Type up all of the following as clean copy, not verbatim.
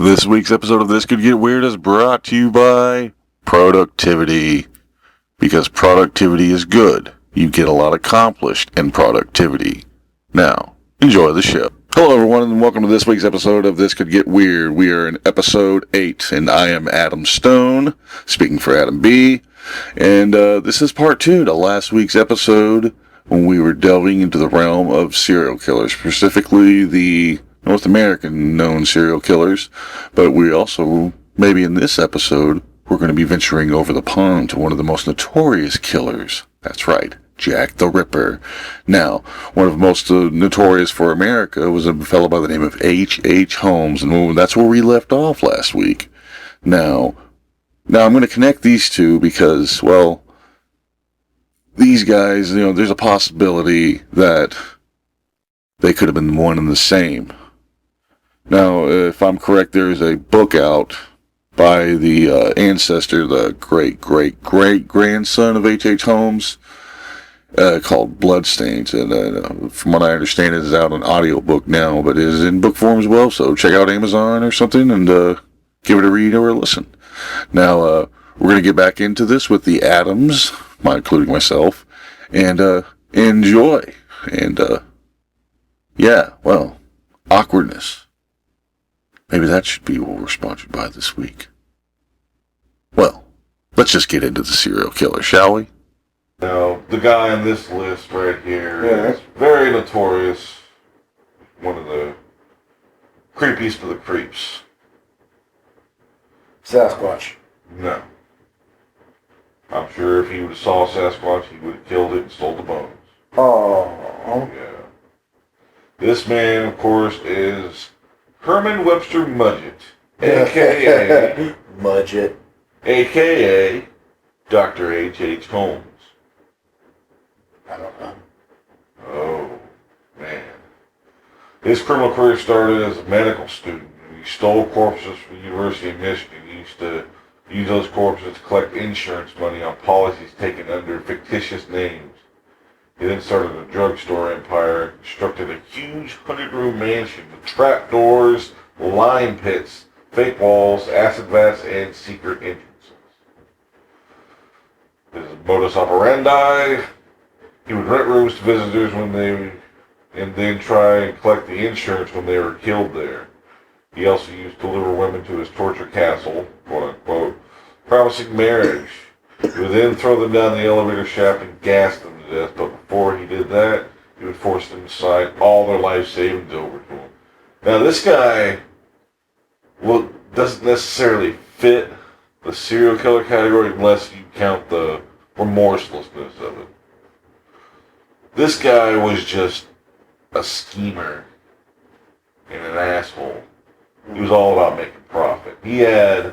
This week's episode of This Could Get Weird is brought to you by productivity. Because productivity is good. You get a lot accomplished in productivity. Now, enjoy the show. Hello everyone and welcome to this week's episode of This Could Get Weird. We are in episode 8 and I am Adam Stone, speaking for Adam B. And this is part 2 to last week's episode when we were delving into the realm of serial killers, specifically the North American known serial killers, but we also, maybe in this episode, we're going to be venturing over the pond to one of the most notorious killers. That's right, Jack the Ripper. Now, one of the most notorious for America was a fellow by the name of H.H. Holmes, and that's where we left off last week. Now I'm going to connect these two because, well, these guys, there's a possibility that they could have been one and the same. Now, if I'm correct, there is a book out by the ancestor, the great-great-great-grandson of H.H. Holmes, called Bloodstains. And from what I understand, it is out on audiobook now, but it is in book form as well. So check out Amazon or something and give it a read or a listen. Now, we're going to get back into this with the Adams, including myself, and enjoy. And, awkwardness. Maybe that should be what we're sponsored by this week. Well, let's just get into the serial killer, shall we? Now, the guy on this list right here is very notorious. One of the creepiest of the creeps. Sasquatch. No. I'm sure if he would have saw Sasquatch, he would have killed it and stole the bones. Oh. Yeah. This man, of course, is Herman Webster Mudgett, a.k.a. Mudgett. a.k.a. Dr. H.H. Holmes. I don't know. Oh, man. His criminal career started as a medical student. He stole corpses from the University of Michigan. He used to use those corpses to collect insurance money on policies taken under fictitious names. He then started a drugstore empire, constructed a huge 100-room mansion with trapdoors, lime pits, fake walls, acid vats, and secret entrances. His modus operandi: he would rent rooms to visitors and then try and collect the insurance when they were killed there. He also used to lure women to his torture castle, quote-unquote, promising marriage. He would then throw them down the elevator shaft and gas them to death, but before he did that, he would force them to sign all their life savings over to him. Now, this guy doesn't necessarily fit the serial killer category unless you count the remorselessness of it. This guy was just a schemer and an asshole. He was all about making profit. His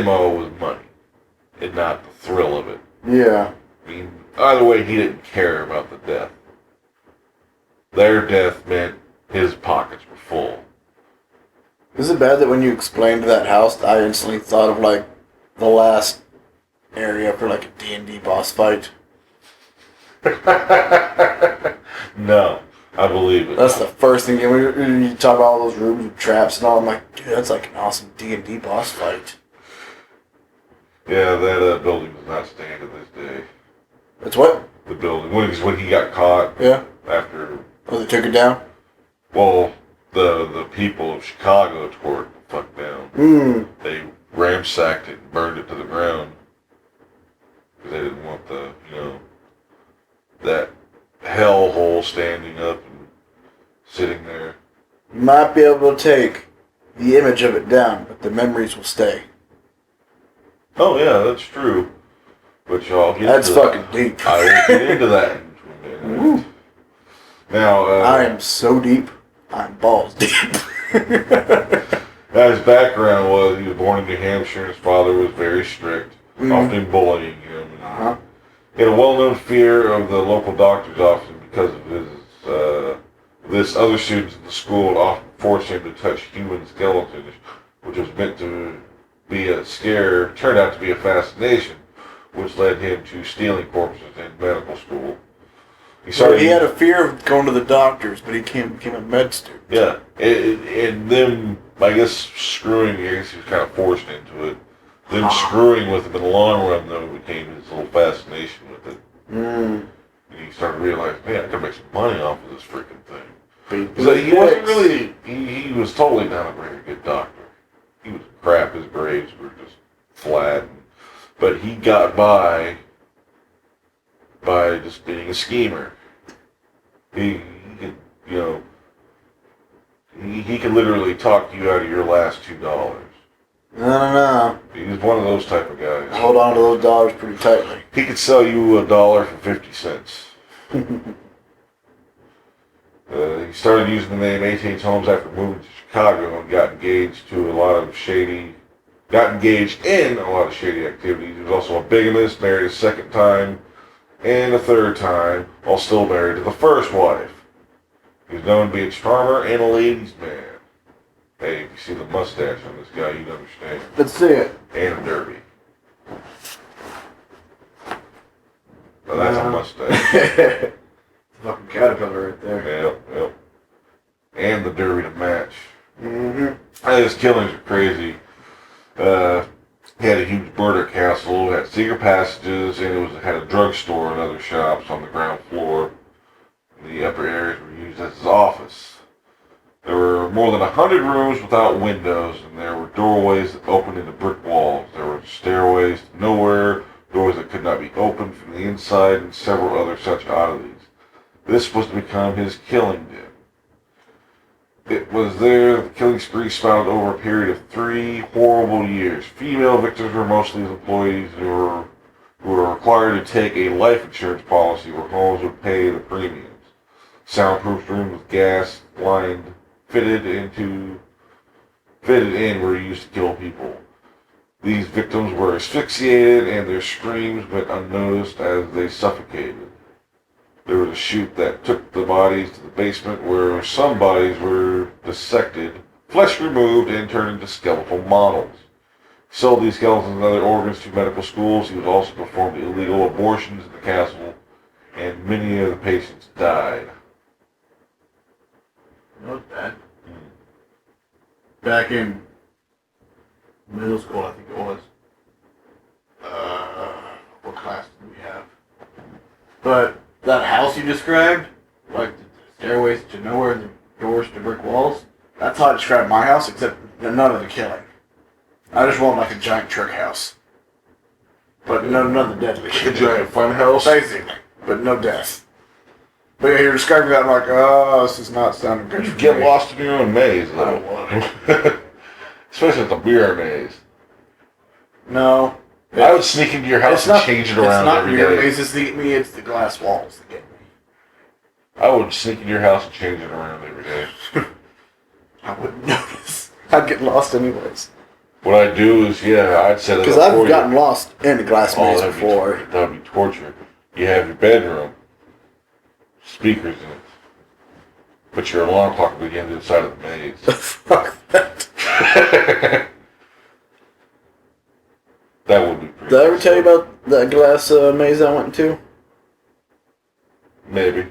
MO was money and not the thrill of it. Yeah. I mean, either way, he didn't care about the death. Their death meant his pockets were full. Is it bad that when you explained that house, I instantly thought of, the last area for, a D&D boss fight? No, I believe it. That's the first thing. When you talk about all those rooms with traps and all, I'm like, dude, that's like an awesome D&D boss fight. Yeah, that building does not stand to this day. It's what? The building. When he got caught. Yeah. After. Oh, they took it down? Well, the people of Chicago tore it the fuck down. They ransacked it and burned it to the ground. Because they didn't want that hellhole standing up and sitting there. You might be able to take the image of it down, but the memories will stay. Oh yeah, that's true. But y'all get that's into fucking that. deep. I will get into that in a minute. Now, I am so deep. I'm balls deep. Now, his background was he was born in New Hampshire. His father was very strict, often bullying him. He had a well-known fear of the local doctor's office because of this other students in the school often forced him to touch human skeletons, which was meant to be a scare, turned out to be a fascination, which led him to stealing corpses in medical school. He had a fear of going to the doctors, but he became a med student. Yeah, and them I guess screwing, I guess he was kind of forced into it. Then screwing with him in the long run, though, became his little fascination with it. And he started realizing, man, I can make some money off of this freaking thing. So he wasn't really, he was totally not a very good doctor. He was crap, his grades were just flat. But he got by just being a schemer. He could, you know, he could literally talk you out of your last $2. No. He's one of those type of guys. Hold on to those dollars pretty tightly. He could sell you $1 for 50 cents. He started using the name A.T.H. Holmes after moving to Chicago and got engaged in a lot of shady activities. He was also a bigamist, married a second time and a third time, while still married to the first wife. He was known to be a charmer and a ladies' man. Hey, if you see the mustache on this guy, you'd understand. Let's see it. And a derby. Well, that's a mustache. Fucking caterpillar right there. Yep. And the derby to match. Mm-hmm. His killings are crazy. He had a huge murder castle, had secret passages, and had a drugstore and other shops on the ground floor. The upper areas were used as his office. There were more than 100 rooms without windows, and there were doorways that opened into brick walls. There were stairways to nowhere, doors that could not be opened from the inside, and several other such oddities. This was to become his killing den. It was there that the killing spree spanned over a period of 3 horrible years. Female victims were mostly his employees who were required to take a life insurance policy where homes would pay the premiums. Soundproof rooms with gas lined fitted in were used to kill people. These victims were asphyxiated and their screams went unnoticed as they suffocated. There was a chute that took the bodies to the basement where some bodies were dissected, flesh removed, and turned into skeletal models. He sold these skeletons and other organs to medical schools. He would also perform illegal abortions in the castle, and many of the patients died. Not bad. Back in middle school, I think it was. What class did we have? But that house you described, like the stairways to nowhere, the doors to brick walls, that's how I describe my house, except none of the killing. I just want like a giant trick house. But none of the deadly A giant fun house? Basically, but no death. But yeah, you're describing that, I'm like, oh, this is not sounding good. You get lost in your own maze, though. I don't want it. Especially at the beer maze. No. I would sneak into your house and change it around every day. It's not your mazes that get me, it's the glass walls that get me. I would sneak into your house and change it around every day. I wouldn't notice. I'd get lost anyways. What I'd do is, I'd set it up because I've gotten lost in a glass maze before. That would be torture. You have your bedroom, speakers in it, but your alarm clock would be on the other side of the maze. Fuck that. That would be pretty. Did I ever tell you about that glass maze I went to? Maybe.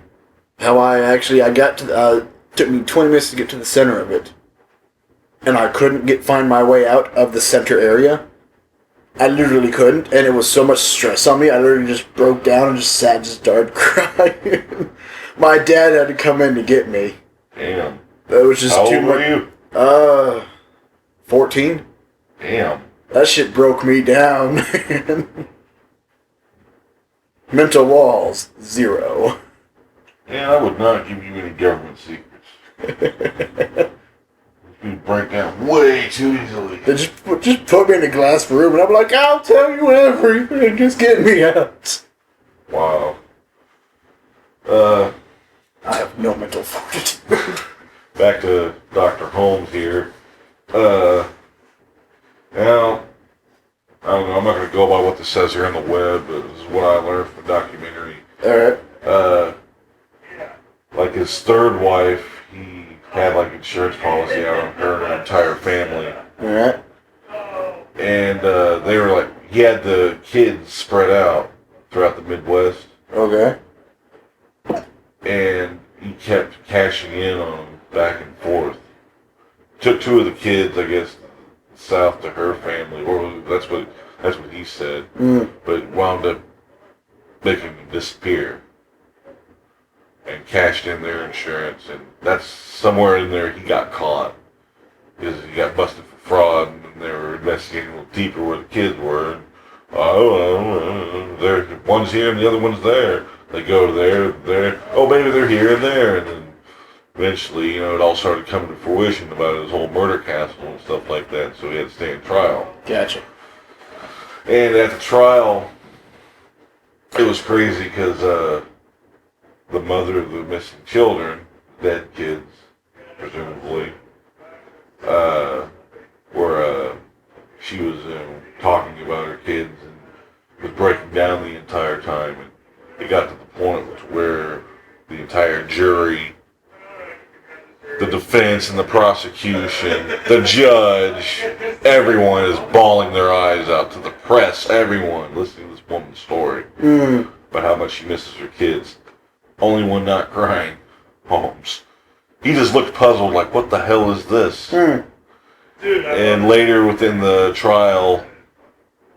How I got to took me 20 minutes to get to the center of it. And I couldn't find my way out of the center area. I literally couldn't, and it was so much stress on me, I literally just broke down and just started crying. My dad had to come in to get me. Damn. It was just How too old much. were you? 14. Damn. That shit broke me down, man. Mental walls, 0. Man, I would not give you any government secrets. You break down way too easily. They just put me in a glass room, and I'm like, I'll tell you everything. Just get me out. Wow. I have no mental fortitude. Back to Dr. Holmes here. Now, I don't know, I'm not going to go by what this says here on the web, but this is what I learned from the documentary. Alright. Like his third wife, he had like insurance policy out on her and her entire family. Alright. And they were like, he had the kids spread out throughout the Midwest. Okay. And he kept cashing in on them back and forth took two of the kids, I guess, south to her family, or that's what he said. But wound up making them disappear and cashed in their insurance, and that's somewhere in there he got caught because he got busted for fraud, and they were investigating a little deeper where the kids were. And, one's here and the other one's there. They go there. Oh, maybe they're here and there, and then eventually, it all started coming to fruition about his whole murder castle and stuff like that. So he had to stand trial. Gotcha. And at the trial, it was crazy because the mother of the missing children, dead kids, presumably, she was talking about her kids and was breaking down the entire time. And it got to the point where the entire jury, the defense and the prosecution, the judge, everyone is bawling their eyes out to the press, everyone listening to this woman's story about how much she misses her kids. Only one not crying, Holmes. He just looked puzzled like, what the hell is this? And later within the trial,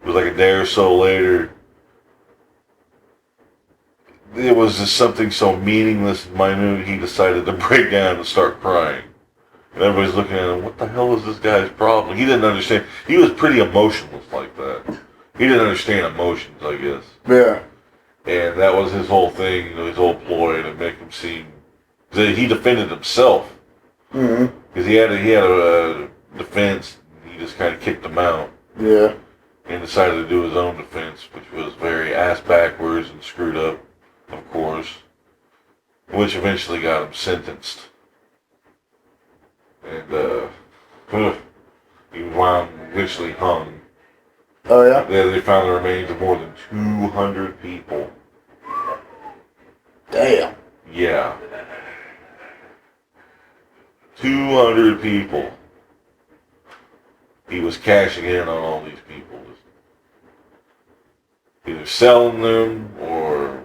it was like a day or so later, it was just something so meaningless and minute, he decided to break down and start crying. And everybody's looking at him, what the hell is this guy's problem? He didn't understand. He was pretty emotionless like that. He didn't understand emotions, I guess. Yeah. And that was his whole thing, his whole ploy to make him seem that he defended himself. Because he had a defense, and he just kind of kicked him out. Yeah. And decided to do his own defense, which was very ass backwards and screwed up, of course, which eventually got him sentenced. And he was eventually hung. Oh, yeah? They found the remains of more than 200 people. Damn. Yeah. 200 people. He was cashing in on all these people. Either selling them or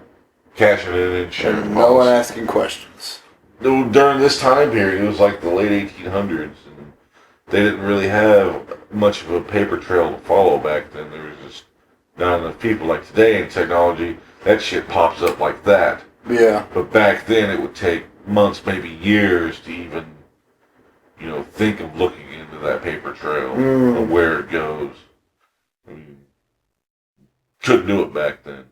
cashing in insurance. And no one asking questions. During this time period, it was like the late 1800s, and they didn't really have much of a paper trail to follow back then. There was just not enough people. Like today in technology, that shit pops up like that. Yeah. But back then, it would take months, maybe years, to even, think of looking into that paper trail of where it goes. I mean, couldn't do it back then.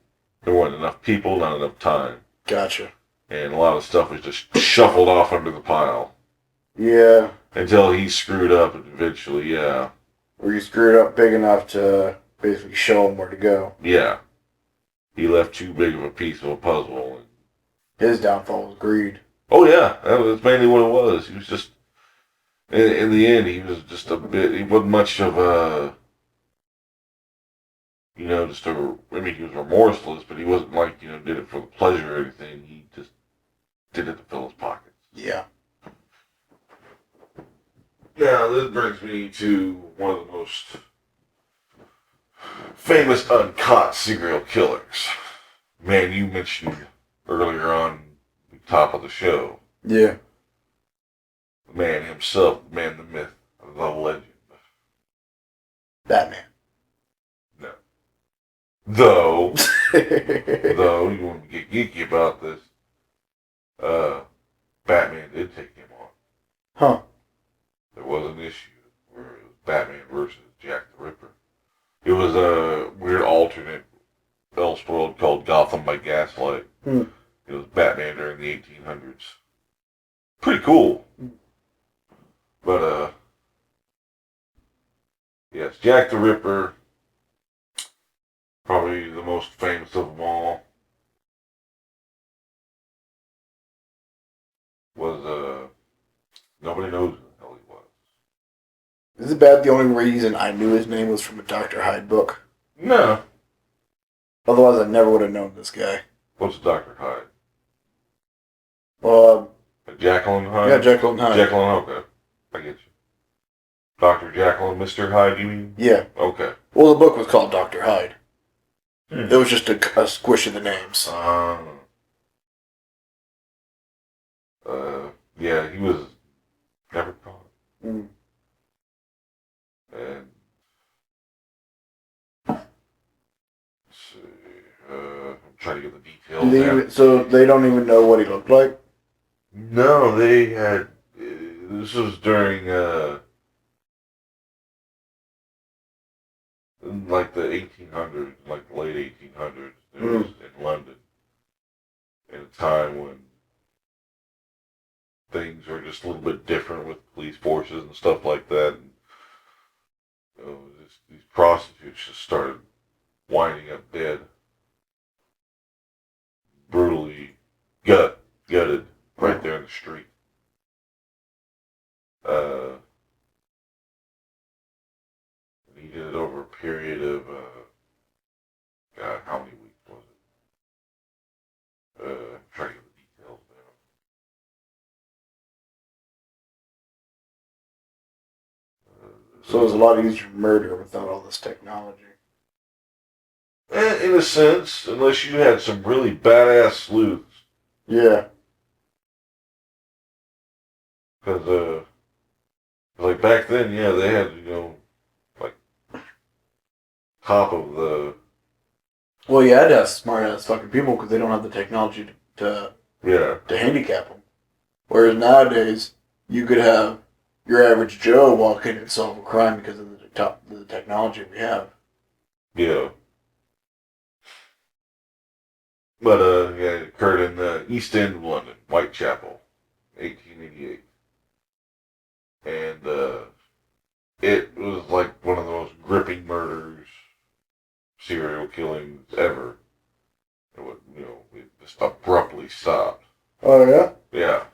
There weren't enough people, not enough time. Gotcha. And a lot of stuff was just shuffled off under the pile. Yeah. Until he screwed up, and eventually, yeah. Or you screwed up big enough to basically show him where to go. Yeah. He left too big of a piece of a puzzle. And his downfall was greed. Oh, yeah. That's mainly what it was. He was just, in the end, he was just he wasn't much of a, he was remorseless, but he wasn't like, did it for the pleasure or anything. He just did it to fill his pockets. Yeah. Now, this brings me to one of the most famous uncaught serial killers. Man, you mentioned earlier on the top of the show. Yeah. The man himself, the man, the myth, the legend. Batman. No. Though, you want to get geeky about this, Batman did take him on. Huh. There was an issue where it was Batman versus Jack the Ripper. It was a weird alternate Elseworld called Gotham by Gaslight. It was Batman during the 1800s. Pretty cool. But, yes, Jack the Ripper, probably the most famous of them all, was, nobody knows who the hell he was. Is it bad the only reason I knew his name was from a Dr. Hyde book? No. Otherwise, I never would have known this guy. What's Dr. Hyde? Well, Jekyll and Hyde? yeah, Jekyll and Hyde. Jekyll and okay. I get you. Dr. Jekyll and Mr. Hyde, you mean? Yeah. Okay. Well, the book was called Dr. Hyde. It was just a squish of the names. Yeah, he was never caught. try to get the Do details they there. even, so they don't even know what he looked like? No, they had. This was during in like the 1800s, like the late 1800s. It was in London, in a time when things were just a little bit different with police forces and stuff like that. And, these prostitutes just started winding up dead, brutally gutted right there in the street. He did it over a period of God, how many weeks was it? I'm trying to get the details down. So it was a lot easier to murder without all this technology. In a sense, unless you had some really badass sleuths. Yeah. Because, like back then, yeah, they had, like, top of the... Well, you had to have smart ass fucking people because they don't have the technology to handicap them. Whereas nowadays, you could have your average Joe walk in and solve a crime because of the technology we have. Yeah. But, yeah, it occurred in the East End of London, Whitechapel, 1888. And, it was like one of the most gripping murders, serial killings ever. It just abruptly stopped. Oh, yeah? Yeah.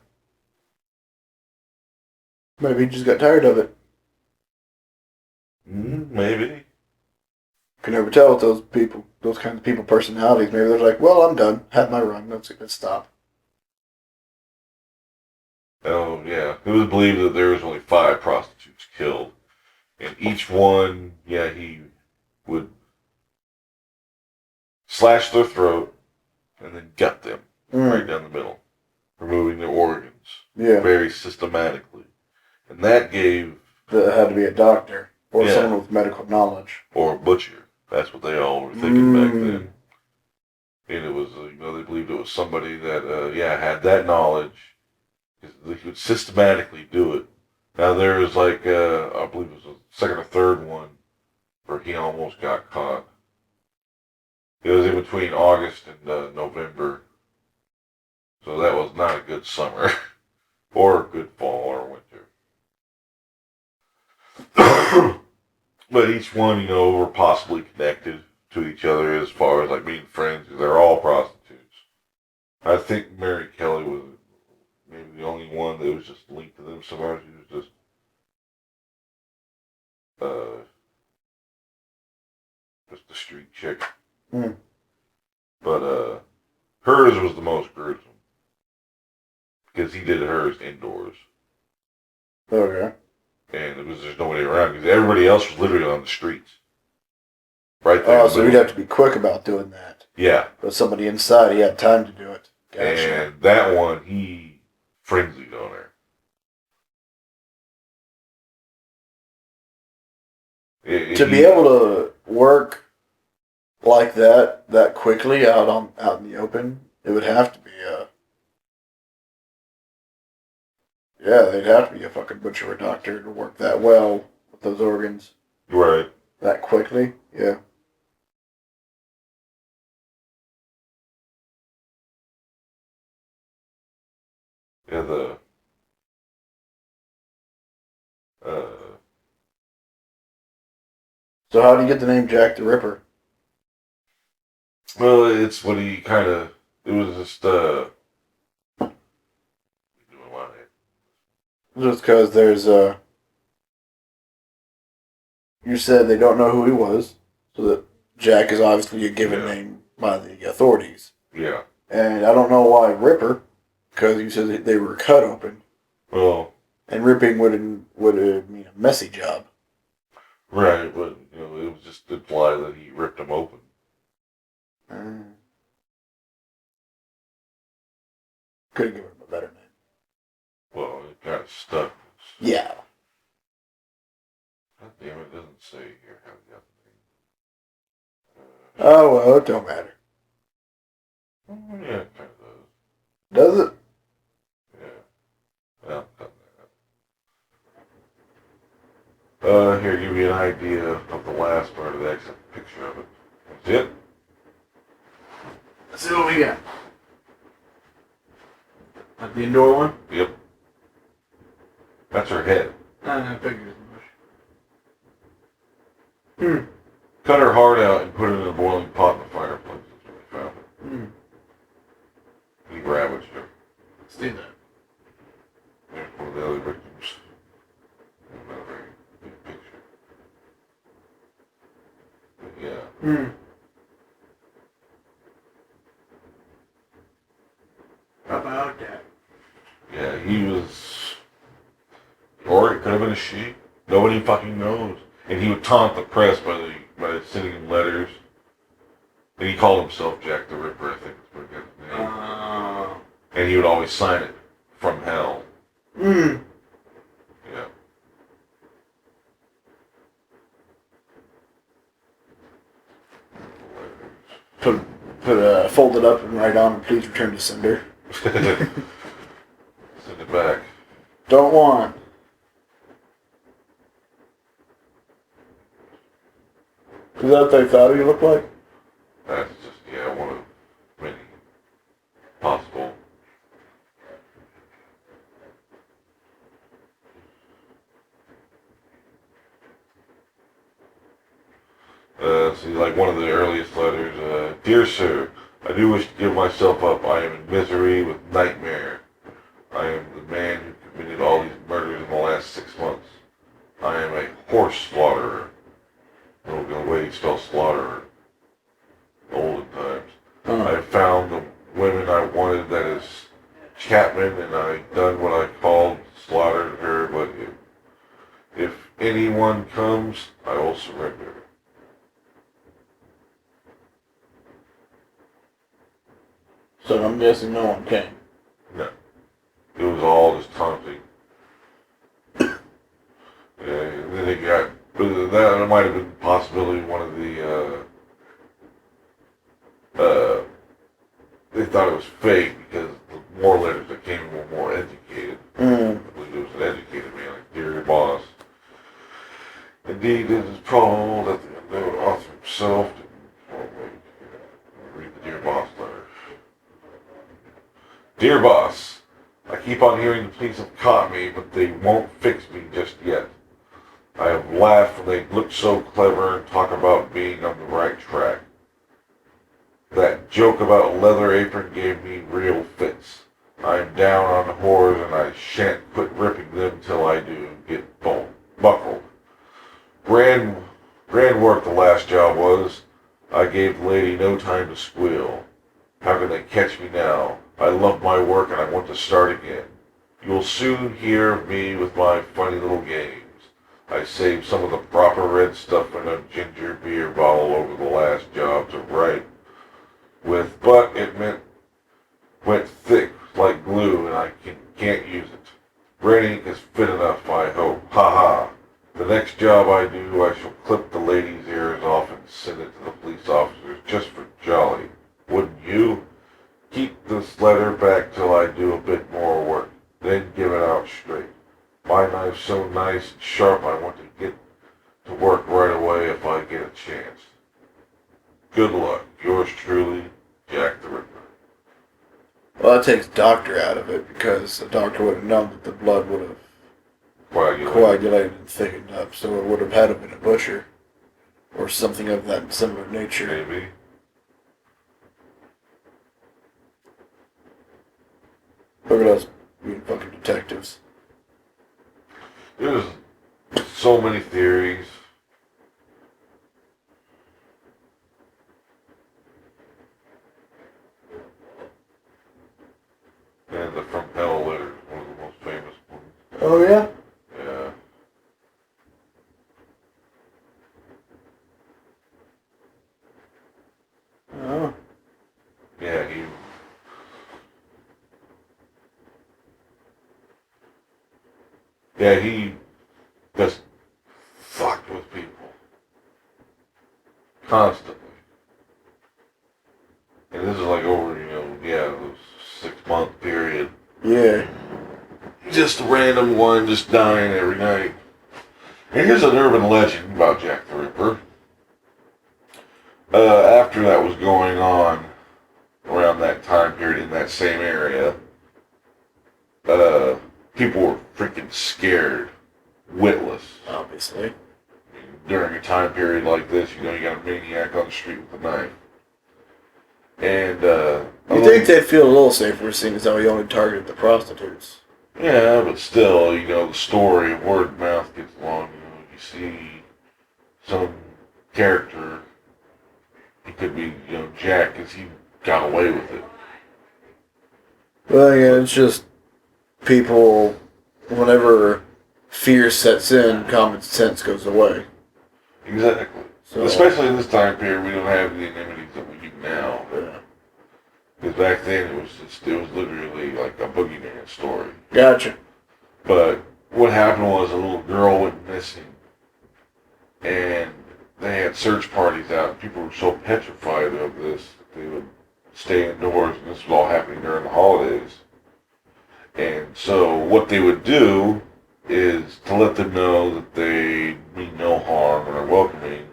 Maybe he just got tired of it. Maybe. Can never tell with those people, those kinds of people personalities. Maybe they're like, well, I'm done. Had my run. Let's stop. Oh, yeah. It was believed that there was only 5 prostitutes killed. And each one, yeah, he would slash their throat and then gut them right down the middle, removing their organs very systematically. And that gave... That had to be a doctor or someone with medical knowledge. Or a butcher. That's what they all were thinking back then. And it was, they believed it was somebody that, had that knowledge. He would systematically do it. Now there was like, I believe it was a second or third one where he almost got caught. It was in between August and November. So that was not a good summer. Or a good fall or winter. But each one, were possibly connected to each other as far as like being friends. They're all prostitutes. I think Mary Kelly was maybe the only one that was just linked to them somehow. She was just a street chick. But hers was the most gruesome because he did hers indoors. Okay. And there's nobody around because everybody else was literally on the streets. Right there. Oh, so you'd have to be quick about doing that. Yeah. But somebody inside, he had time to do it. Gotcha. And that one, he frenzied on her. To be able to work like that quickly out in the open, it would have to be they'd have to be a fucking butcher or doctor to work that well with those organs. Right. That quickly, yeah. Yeah, So how do you get the name Jack the Ripper? well, it's what he kind of, it was just, doing a lot of it. Just because there's you said they don't know who he was, so that Jack is obviously a given name by the authorities. Yeah. And I don't know why Ripper, because you said that they were cut open. Well. And ripping would mean a messy job. Right, but, it was just implied that he ripped them open. Could have given him a better name. Well, it kind of stuck. Yeah. God damn it, doesn't say here how he got the name. Oh, well, it don't matter. Oh, yeah, it kind of does. Does it? Yeah. Well, here, give you an idea of the last part of that, except a picture of it. That's it. Let's see what we got. Like the indoor one? Yep. That's her head. I figured as much. Cut her heart out and put it in a boiling pot in the fireplace. That's where they found it. He ravaged her. Let's do that. There's one of the other victims. Not a very big picture. But yeah. How about that? Yeah, he was... Or it could have been a she. Nobody fucking knows. And he would taunt the press by sending him letters. And he called himself Jack the Ripper, I think that's what he got his name. And he would always sign it, from hell. Yeah. Fold it up and write on, please return to sender. Send it back. Don't want. Is that what they thought he looked like? That's just, yeah, one of many possible. See, like one of the earliest letters, Dear Sir, I do wish to give myself up. I am in misery with nightmare. I am the man who committed all these murders in the last 6 months. I am a horse slaughterer. No, the way you spell slaughterer. Olden times. I have found the women I wanted, that is Chapman, and I've done what I called slaughtered her, but if anyone comes, I will surrender. So I'm guessing no one came. No. It was all just taunting. And then they got, that might have been possibly one of the, they thought it was fake because the more letters that came were more educated. I believe it was an educated man, like Dear Boss. Indeed, it is probable that the author himself didn't read the Dear Boss letter. Dear Boss, I keep on hearing the police have caught me, but they won't fix me just yet. I have laughed when they look so clever and talk about being on the right track. That joke about leather apron gave me real fits. I am down on the whores and I shan't quit ripping them till I do get buckled. Grand work the last job was. I gave the lady no time to squeal. How can they catch me now? I love my work and I want to start again. You will soon hear of me with my funny little games. I saved some of the proper red stuff in a ginger beer bottle over the last job to write with, but it went thick like glue and I can't use it. Red ink is fit enough, I hope. Ha ha. The next job I do, I shall clip the lady's ears off and send it to the police officers just for jolly. Wouldn't you? Keep this letter back till I do a bit more work, then give it out straight. My knife's so nice and sharp I want to get to work right away if I get a chance. Good luck. Yours truly, Jack the Ripper. Well, that takes doctor out of it because the doctor would have known that the blood would have coagulated and thickened up, so it would have had to been a butcher or something of that similar nature. Maybe. Look at us being fucking detectives. There's so many theories. And the From Hell letter is one of the most famous ones. Oh, yeah? Yeah. Oh. Yeah, he just fucked with people. Constantly. And this is like over, just a random one just dying every night. And here's an urban legend about Jack the Ripper. After that was going on, around that time period in that same area, people were freaking scared, witless. Obviously. During a time period like this, you got a maniac on the street with a knife. And, you think they'd feel a little safer seeing as how he only targeted the prostitutes. yeah, but still, the story of word of mouth gets along. You see some character, he could be, Jack, because he got away with it. Well, yeah, it's just people, whenever fear sets in, common sense goes away. Exactly. So, especially in this time period, we don't have the amenities that we do now. Yeah. Because back then, it was literally like a boogeyman story. Gotcha. But what happened was a little girl went missing, and they had search parties out. And people were so petrified of this that they would stay indoors, and this was all happening during the holidays. And so what they would do is to let them know that they mean no harm and are welcoming,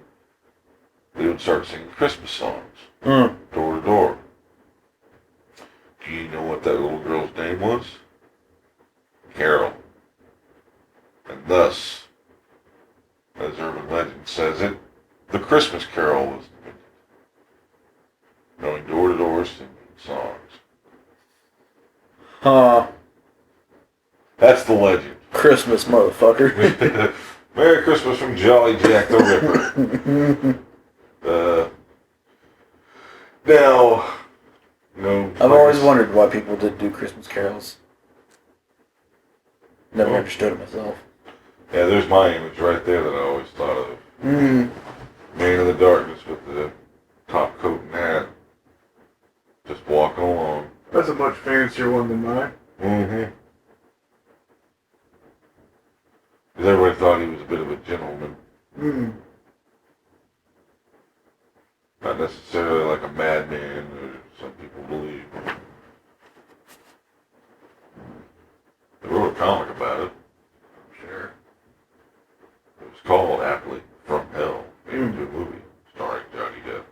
they would start singing Christmas songs, door to door. Do you know what that little girl's name was? Carol. And thus, as urban legend says it, the Christmas Carol was invented. Going door to door singing songs. Huh. That's the legend. Christmas, motherfucker. Merry Christmas from Jolly Jack the Ripper. Now, I've always wondered why people did do Christmas carols. Never understood it myself. Yeah, there's my image right there that I always thought of. Man in the darkness with the top coat and hat. Just walking along. That's a much fancier one than mine. Mm-hmm. Because everybody thought he was a bit of a gentleman. Not necessarily like a madman, or some people believe. They wrote a comic about it, I'm sure. It was called, aptly, From Hell, made into a movie starring Johnny Depp.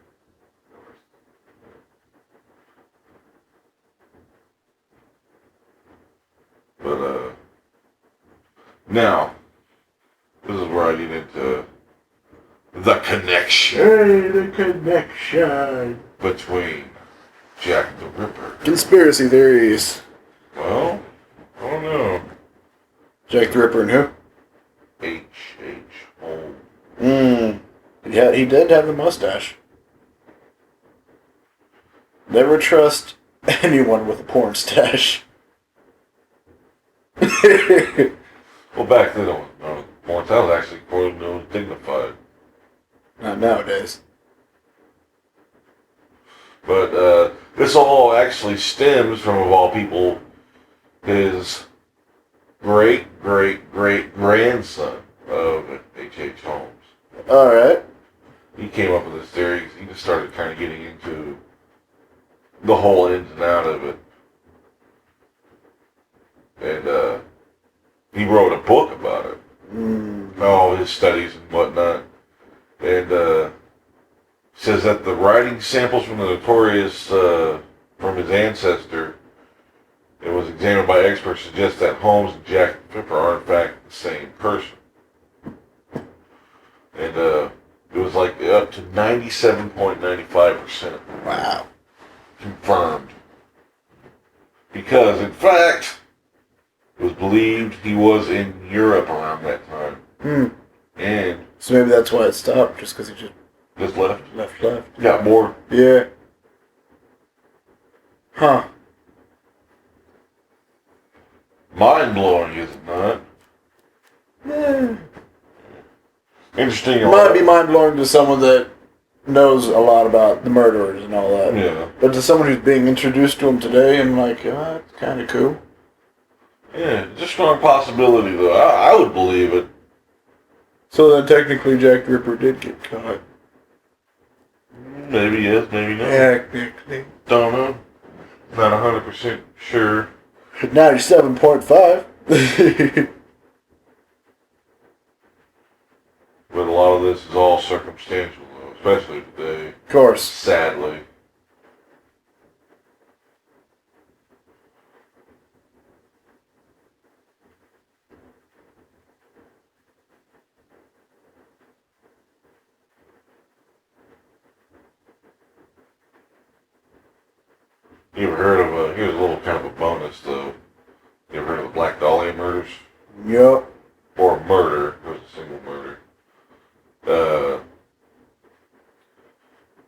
But, now, this is where I get into the connection. Hey, the connection Between Jack the Ripper. Conspiracy theories. Well, I don't know. Jack the Ripper and who? H.H. Holmes. Yeah, he did have the mustache. Never trust anyone with a porn stash. Well, back then, once I was actually quote dignified. Not nowadays. But this all actually stems from, of all people, his great-great-great-grandson of H.H. Holmes. Alright. He came up with this theory. He just started kind of getting into the whole ins and out of it. And he wrote a book about it. All his studies and whatnot. And says that the writing samples from the notorious, from his ancestor, it was examined by experts, suggest that Holmes and Jack the Ripper are in fact the same person. And it was like up to 97.95%. Wow. Confirmed. Because, in fact, it was believed he was in Europe around that time. And So maybe that's why it stopped, just because he just left. left. Got more. Yeah. Huh. Mind-blowing, is it not? Yeah. Interesting. It might be mind-blowing to someone that knows a lot about the murderers and all that. Yeah. But to someone who's being introduced to them today, I'm like, that's kind of cool. Yeah, it's a strong possibility, though. I would believe it. So then technically Jack the Ripper did get caught. Maybe yes, maybe not. Technically. Don't know. Not 100% sure. 97.5. But a lot of this is all circumstantial, though, especially today. Of course. Sadly. You ever heard of here's a little kind of a bonus, though. You ever heard of the Black Dahlia murders? Yup. Or a murder. It was a single murder.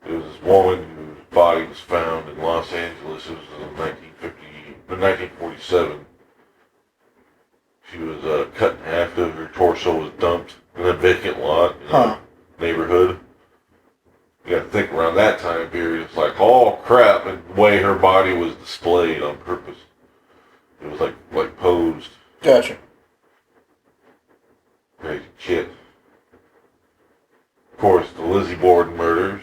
It was this woman whose body was found in Los Angeles. It was in 1947. She was cut in half. Her torso was dumped in a vacant lot in a neighborhood. You got to think around that time period. It's like, oh crap, and the way her body was displayed on purpose. It was like posed. Gotcha. Crazy shit. Of course, the Lizzie Borden murders.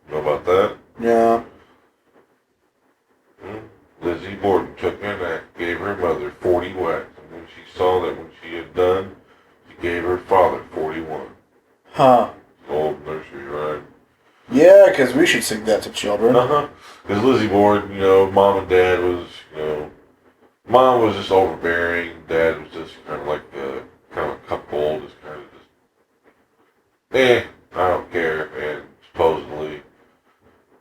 You know about that? Yeah. Lizzie Borden took an act, gave her mother 40 whacks, and when she saw that when she had done, she gave her father 41. Huh. Old nursery rhyme. Yeah, because we should sing that to children. Uh-huh. Because Lizzie Borden, mom and dad was, mom was just overbearing, dad was just kind of like kind of a cuckold, just kind of just, I don't care, and supposedly,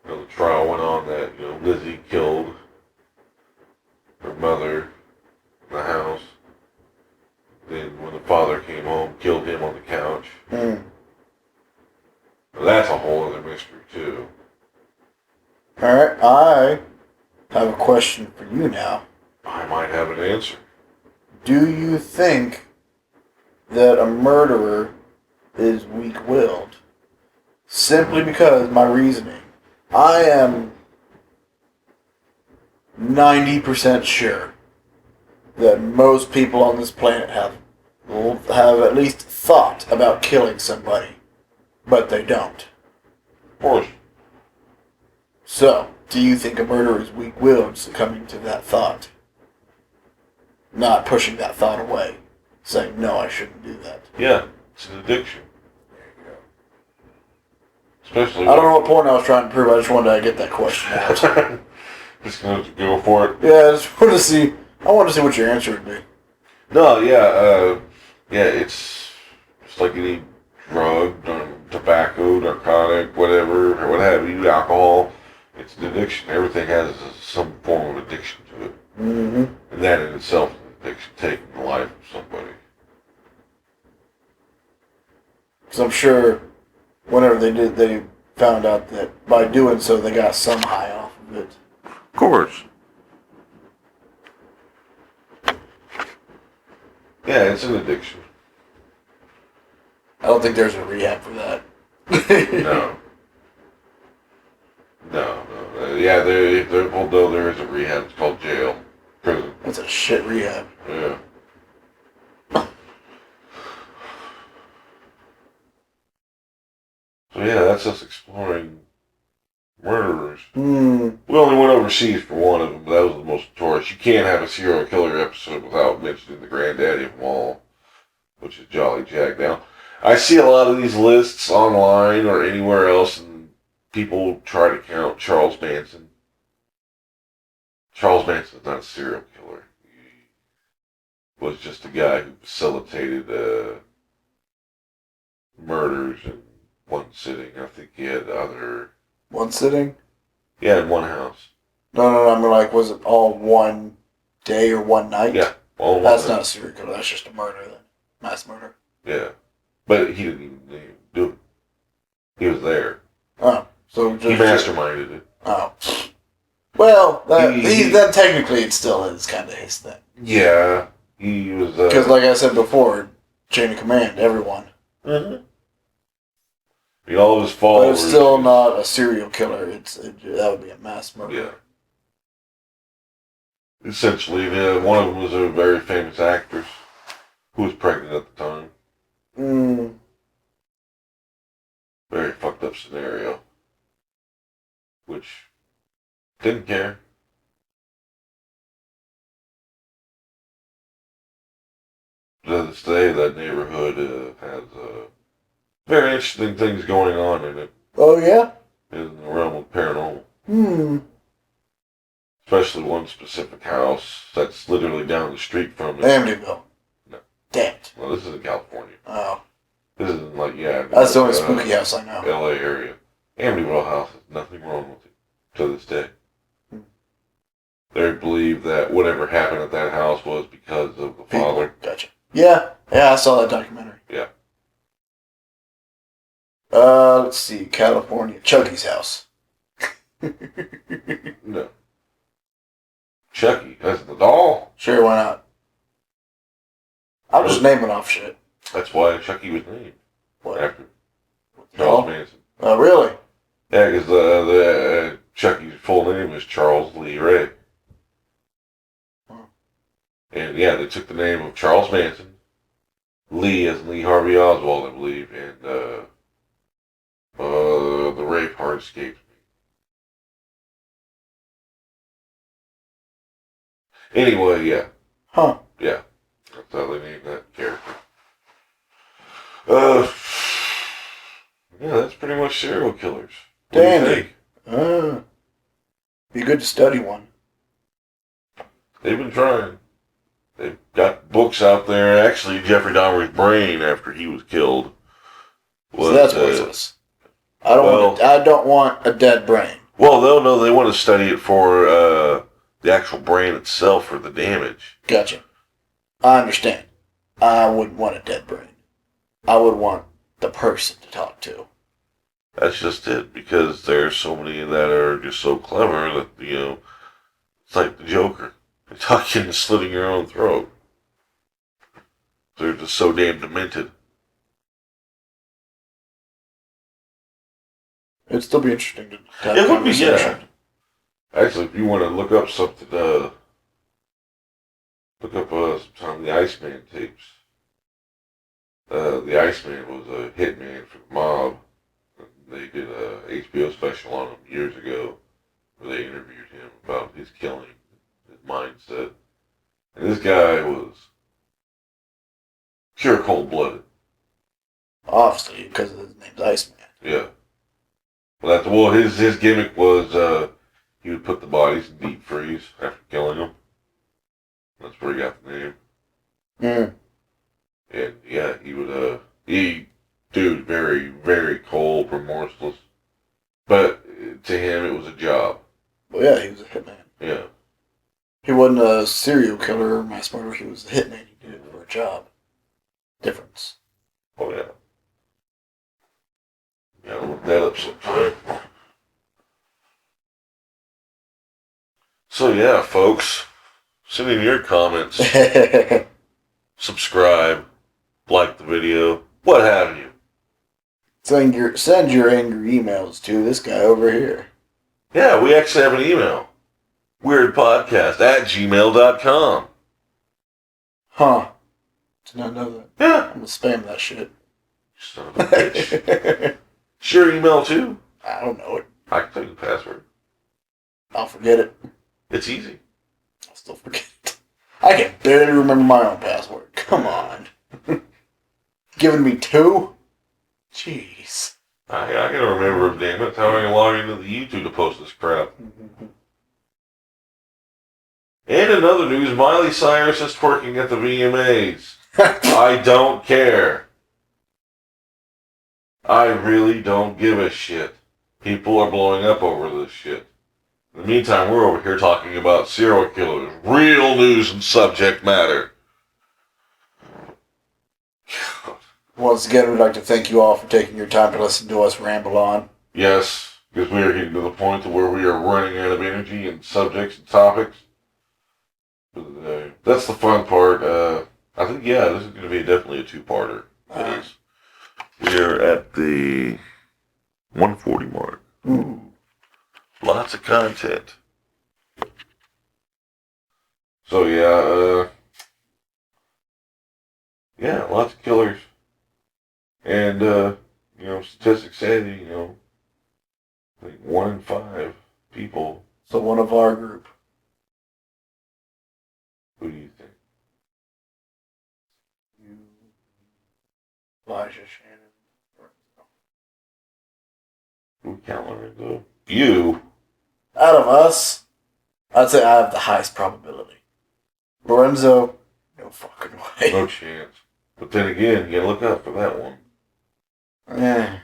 the trial went on that, Lizzie killed her mother in the house. Then when the father came home, killed him on the couch. Now, that's a whole other mystery, too. Alright, I have a question for you now. I might have an answer. Do you think that a murderer is weak-willed? Simply because my reasoning. I am 90% sure that most people on this planet have at least thought about killing somebody, but they don't. Of course. So, do you think a murderer is weak-willed succumbing to that thought? Not pushing that thought away, saying, no, I shouldn't do that. Yeah, it's an addiction. Especially. I don't know what point I was trying to prove. I just wanted to get that question out. Just gonna go for it. Yeah, I just wanted to see. I wanted to see what your answer would be. No, yeah, it's like any drug, tobacco, narcotic, whatever, or what have you, alcohol. It's an addiction. Everything has some form of addiction to it. Mm-hmm. And that in itself is an addiction, taking the life of somebody. Because I'm sure whenever they found out that by doing so they got some high off of it. Of course. Yeah, it's an addiction. I don't think there's a rehab for that. No. No. Yeah, although there is a rehab, it's called jail. Prison. That's a shit rehab. Yeah. So yeah, that's us exploring murderers. We only went overseas for one of them, but that was the most notorious. You can't have a serial killer episode without mentioning the granddaddy of them all, which is Jolly Jack. Now, I see a lot of these lists online or anywhere else, and people try to count Charles Manson. Charles Manson's not a serial killer. He was just a guy who facilitated murders in one sitting. I think he had other... One sitting? Yeah, in one house. No, I mean, like, was it all one day or one night? Yeah, all one That's night. not a serial killer, that's just a murder then. Mass murder. Yeah. But he didn't even do it. He was there. Oh, so He masterminded it. Oh. Well, then technically it still is kind of his thing. Yeah. He was... Because like I said before, chain of command, everyone. Mm-hmm. I mean, all of his followers... But it's still not a serial killer. That would be a mass murder. Yeah. Essentially, one of them was a very famous actress who was pregnant at the time. Very fucked up scenario. Which didn't care. to this day, that neighborhood has very interesting things going on in it. Oh, yeah? In the realm of paranormal. Hmm. Especially one specific house that's literally down the street from it. Amityville. No. Damn it. Well, this is in California. Oh. This isn't like, yeah. That's the only spooky house I know. LA area. Amityville house, has nothing wrong with it to this day. They believe that whatever happened at that house was because of the father. Gotcha. Yeah. Yeah, I saw that documentary. Yeah. Let's see. California. Chucky's house. No. Chucky, that's the doll. Sure, why not? I'm just naming off shit. That's why Chucky was named. What? After Doll? Charles Manson. Oh, really? Yeah, because the Chucky's full name is Charles Lee Ray. Oh. And yeah, they took the name of Charles Manson, Lee as in Lee Harvey Oswald, I believe, and the Ray part escapes me. Anyway, yeah. Huh. Yeah. That's how they named that character. Yeah, that's pretty much serial killers. What do you Dandy. think? Be good to study one. They've been trying. They've got books out there. Actually, Jeffrey Dahmer's brain, after he was killed, was... So that's worthless. I don't want a dead brain. Well, no, they want to study it for the actual brain itself for the damage. Gotcha. I understand. I wouldn't want a dead brain. I would want the person to talk to. That's just it, because there's so many that are just so clever that, it's like the Joker. You're talking and slitting your own throat. They're just so damn demented. It'd still be interesting to have It a would be, conversation. yeah. Actually, if you want to look up something, look up some of the Iceman tapes. The Iceman was a hitman for the mob. They did a HBO special on him years ago where they interviewed him about his killing, his mindset. And this guy was pure cold-blooded. Obviously, because his name's Iceman. Yeah. Well, his gimmick was he would put the bodies in deep freeze after killing them. That's where he got the name. Mm. And yeah, he would dude, very, very cold, remorseless. But to him, it was a job. Well, yeah, he was a hitman. Yeah. He wasn't a serial killer or mass murderer. He was a hitman. He did it for a job. Difference. Oh yeah. Yeah, I'll look that up sometime. So yeah, folks, send in your comments, subscribe, like the video, what have you. Send your angry emails to this guy over here. Yeah, we actually have an email. weirdpodcast@gmail.com. Huh. Did not know that. Yeah. I'm gonna spam that shit. Son of a bitch. It's your email too. I don't know it. I can tell you the password. I'll forget it. It's easy. I'll still forget it. I can barely remember my own password. Come on. Giving me 2? Jeez. I gotta remember them, damn it. How am I gonna log into the YouTube to post this crap? And in other news, Miley Cyrus is twerking at the VMAs. I don't care. I really don't give a shit. People are blowing up over this shit. In the meantime, we're over here talking about serial killers. Real news and subject matter. Once again, we'd like to thank you all for taking your time to listen to us ramble on. Yes, because we are getting to the point to where we are running out of energy and subjects and topics. But, that's the fun part. I think, yeah, this is going to be definitely a two-parter. We are at the 140 mark. Ooh. Lots of content. So, yeah, lots of killers. And, statistics say that, I think 1 in 5 people. So one of our group. Who do you think? Elijah, Shannon. Who count Lorenzo? You. Out of us, I'd say I have the highest probability. Lorenzo, no fucking way. No chance. But then again, you gotta look out for that one. Yeah.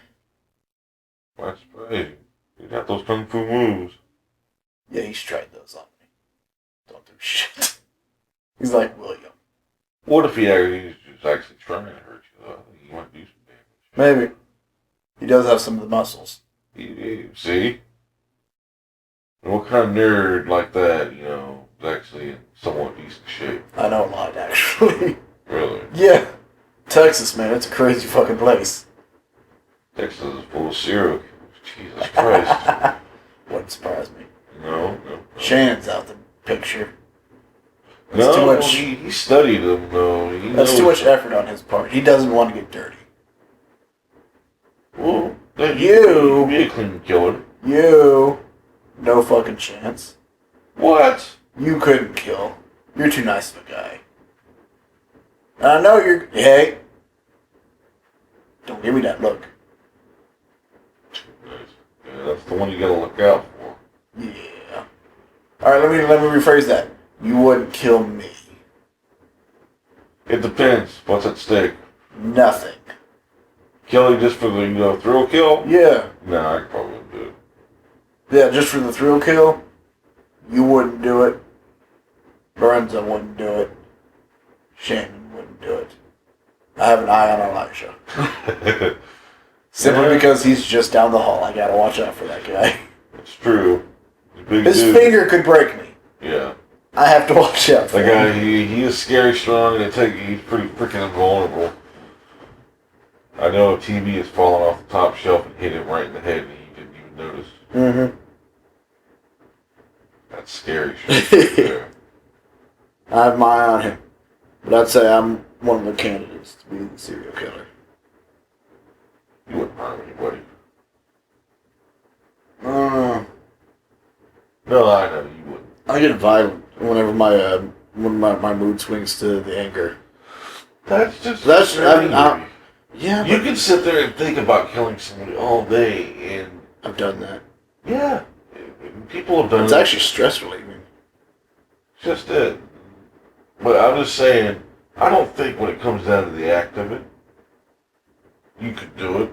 That's crazy. You got those kung fu moves. Yeah, he's tried those on me. Don't do shit. He's like William. What if he's actually trying to hurt you, though? He might do some damage. Maybe. He does have some of the muscles. See? And what kind of nerd like that, you know, is actually in somewhat decent shape? I know a lot, actually. Really? Yeah. Texas, man, it's a crazy fucking place. Texas is full of serial killers. Jesus Christ. Wouldn't surprise me. No. Shannon's out the picture. No, too much, he studied them, though. That's too much effort on his part. He doesn't want to get dirty. Well, you be a clean killer. You, no fucking chance. What? You couldn't kill. You're too nice of a guy. I know you're... Hey. Don't give me that look. Yeah, that's the one you gotta look out for. Yeah. Alright, let me rephrase that. You wouldn't kill me. It depends. What's at stake? Nothing. Killing just for the thrill kill? Yeah. No, I probably wouldn't do it. Yeah, just for the thrill kill, you wouldn't do it. Lorenzo wouldn't do it. Shannon wouldn't do it. I have an eye on Elijah. Simply because he's just down the hall. I gotta watch out for that guy. It's true. He's a big His dude. finger could break me. Yeah. I have to watch out for That him. guy, he is scary strong, and he's pretty freaking invulnerable. I know a TV has fallen off the top shelf and hit him right in the head, and he didn't even notice. Mm-hmm. That's scary shit right there. I have my eye on him. But I'd say I'm one of the candidates to be the serial killer. You wouldn't harm anybody. No, I know you wouldn't. I get violent whenever my mood swings to the anger. Yeah, you can sit there and think about killing somebody all day, and I've done that. yeah, people have done It's it. actually stress relieving. It's just it. But I'm just saying, I don't think when it comes down to the act of it, you could do it.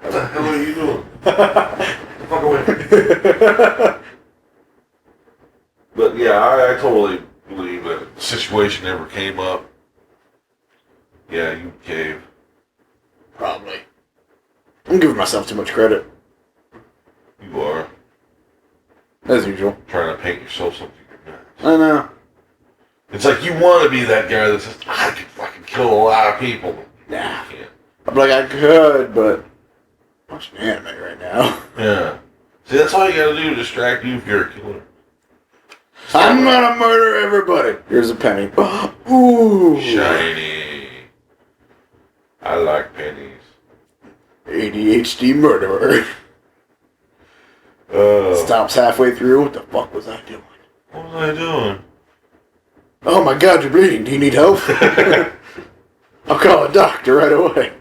What the hell are you doing? Fuck away. But yeah, I totally believe that if the situation ever came up, yeah, you'd cave. Probably. I'm giving myself too much credit, You are as usual. trying to paint yourself something you're not. I know. It's like you want to be that guy that says, I could fucking kill a lot of people. Nah. You can't. I'm like, I could, but I'm watching anime right now. Yeah. See, that's all you gotta do to distract you if you're a killer. I'm gonna murder everybody. Here's a penny. Ooh. Shiny. I like pennies. ADHD murderer. Stops halfway through. What the fuck was I doing? What was I doing? Oh my god, you're bleeding. Do you need help? I'll call a doctor right away.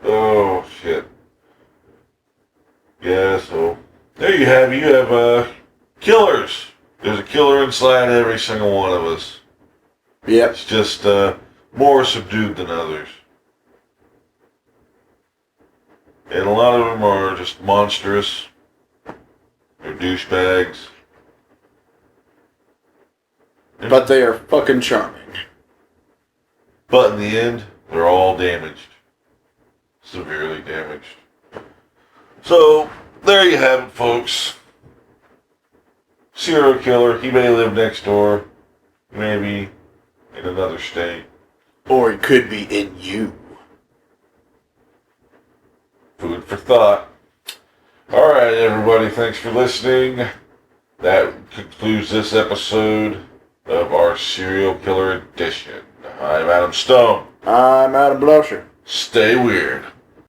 Oh, shit. Yeah, so there you have it. You have killers. There's a killer inside every single one of us. Yep. It's just more subdued than others. And a lot of them are just monstrous. They're douchebags. But they are fucking charming. But in the end, they're all damaged. Severely damaged. So, there you have it, folks. Serial killer. He may live next door. Maybe in another state. Or it could be in you. Food for thought. Alright, everybody. Thanks for listening. That concludes this episode of our Serial Killer Edition. I'm Adam Stone. I'm Adam Blosher. Stay weird.